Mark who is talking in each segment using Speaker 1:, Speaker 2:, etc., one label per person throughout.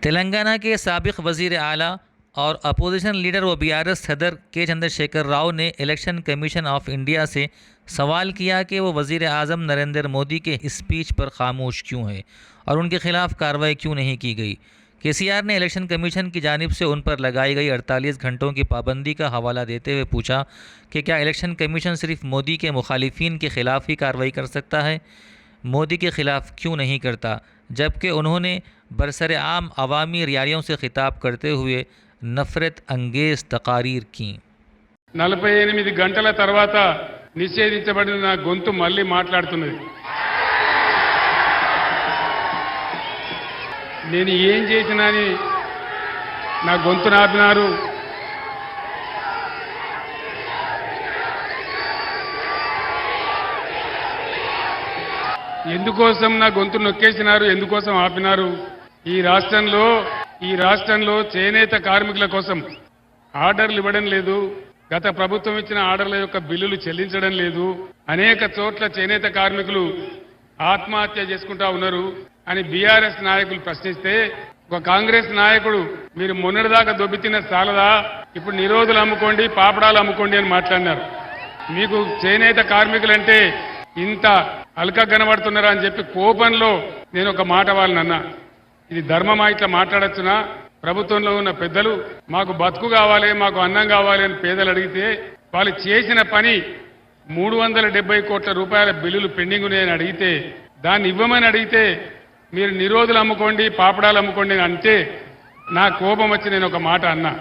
Speaker 1: तेलंगाना के साबिक़ वज़ीर आला और अपोजिशन लीडर व बीआरएस सदर के चंद्रशेखर राव ने इलेक्शन कमीशन ऑफ इंडिया से सवाल किया कि वो वज़ीर आज़म नरेंद्र मोदी के स्पीच पर खामोश क्यों है और उनके खिलाफ़ कार्रवाई क्यों नहीं की गई। केसीआर ने इलेक्शन कमीशन की जानिब से उन पर लगाई गई 48 घंटों की पाबंदी का हवाला देते हुए पूछा कि क्या इलेक्शन कमीशन सिर्फ मोदी के मुखालिफिन के ख़िलाफ़ ही कार्रवाई कर सकता है, मोदी के ख़िलाफ़ क्यों नहीं करता। जबकि उन्होंने बरसर आम अवामी रैलियों से खिताब करते हुए नफ़रत अंगेज़ तकारीर की।
Speaker 2: 48 గంటల తర్వాత నిషేధించబడిన నా గొంతు మళ్ళీ మాట్లాడుతున్నది. నేను ఏం చేసినాని నా గొంతు నాపినారు. ఎందుకోసం నా గొంతు నొక్కేసినారు, ఎందుకోసం ఆపినారు. ఈ రాష్ట్రంలో చేనేత కార్మికుల కోసం ఆర్డర్లు ఇవ్వడం లేదు. గత ప్రభుత్వం ఇచ్చిన ఆర్డర్ల యొక్క బిల్లులు చెల్లించడం లేదు. అనేక చోట్ల చేనేత కార్మికులు ఆత్మహత్య చేసుకుంటా ఉన్నారు అని బీఆర్ఎస్ నాయకులు ప్రశ్నిస్తే ఒక కాంగ్రెస్ నాయకుడు మీరు మొన్నటిదాకా దొబ్బితిన సాలదా, ఇప్పుడు నిరోధులు అమ్ముకోండి, పాపడాలు అమ్ముకోండి అని మాట్లాడినారు. మీకు చేనేత కార్మికులంటే ఇంత అల్క కనబడుతున్నారా అని చెప్పి కోపంలో నేను ఒక మాట వాళ్ళనన్నా. ఇది ధర్మమా ఇట్లా మాట్లాడొచ్చునా? ప్రభుత్వంలో ఉన్న పెద్దలు మాకు బతుకు కావాలి, మాకు అన్నం కావాలి అని పేదలు అడిగితే వాళ్ళు చేసిన పని 370 కోట్ల రూపాయల బిల్లులు పెండింగ్ ఉన్నాయని అడిగితే దాన్ని ఇవ్వమని అడిగితే మీరు నిరోధులు అమ్ముకోండి, పాపడాలు అమ్ముకోండి అని అంటే నా కోపం వచ్చి నేను ఒక మాట అన్నా.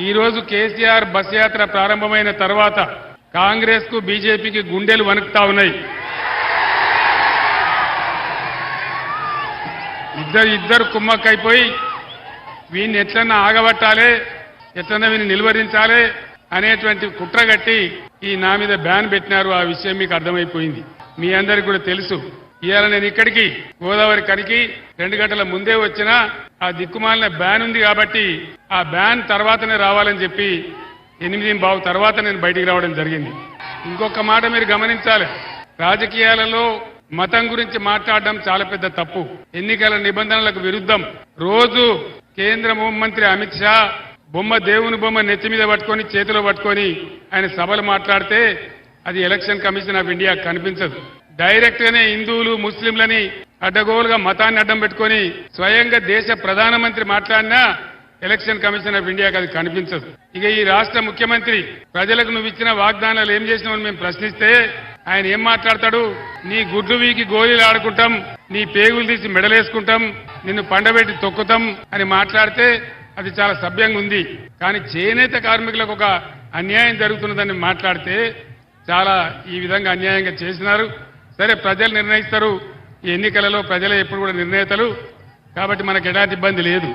Speaker 2: ఈరోజు కేసీఆర్ బస్ యాత్ర ప్రారంభమైన తర్వాత కాంగ్రెస్ కు బీజేపీకి గుండెలు వణుకుతా ఉన్నాయి. ఇద్దరు కుమ్మక్కైపోయి వీడిని ఎట్లన్నా ఆగబట్టాలి, ఎట్లన్నా వీడిని నిలువరించాలి అనేటువంటి కుట్రగట్టి ఈ నా మీద బ్యాన్ పెట్టినారు. ఆ విషయం మీకు అర్థమైపోయింది, మీ అందరికీ కూడా తెలుసు. ఇవాళ నేను ఇక్కడికి గోదావరి కనికి 2 గంటల ముందే వచ్చినా ఆ దిక్కుమాలిన బ్యాన్ ఉంది కాబట్టి ఆ బ్యాన్ తర్వాతనే రావాలని చెప్పి 8:15 తర్వాత నేను బయటికి రావడం జరిగింది. ఇంకొక మాట మీరు గమనించాలి, రాజకీయాలలో మతం గురించి మాట్లాడడం చాలా పెద్ద తప్పు. ఎన్నికల నిబంధనలకు విరుద్ధం. రోజు కేంద్ర హోంమంత్రి అమిత్ షా దేవుని బొమ్మ నెత్తి మీద పట్టుకొని చేతిలో పట్టుకొని ఆయన సభలు మాట్లాడితే అది ఎలక్షన్ కమిషన్ ఆఫ్ ఇండియా కనిపించదు. డైరెక్ట్ గానే హిందువులు ముస్లింలని అడ్డగోలుగా మతాన్ని అడ్డం పెట్టుకొని స్వయంగా దేశ ప్రధానమంత్రి మాట్లాడినా ఎలక్షన్ కమిషన్ ఆఫ్ ఇండియాకి అది కనిపించదు. ఇక ఈ రాష్ట్ర ముఖ్యమంత్రి ప్రజలకు నువ్వు ఇచ్చిన వాగ్దానాలు ఏం చేసినావని మేము ప్రశ్నిస్తే ఆయన ఏం మాట్లాడతాడు, నీ గుడ్లు వీకి గోళీలు ఆడుకుంటాం, నీ పేగులు తీసి మెడలేసుకుంటాం, నిన్ను పండబెట్టి తొక్కుతాం అని మాట్లాడితే అది చాలా సభ్యంగా ఉంది. కానీ చేనేత కార్మికులకు ఒక అన్యాయం జరుగుతున్నదని మాట్లాడితే చాలా ఈ విధంగా అన్యాయంగా చేసినారు. సరే, ప్రజలు నిర్ణయిస్తారు. ఈ ఎన్నికలలో ప్రజలే ఎప్పుడు కూడా నిర్ణేతలు కాబట్టి మనకు ఎలాంటి ఇబ్బంది లేదు.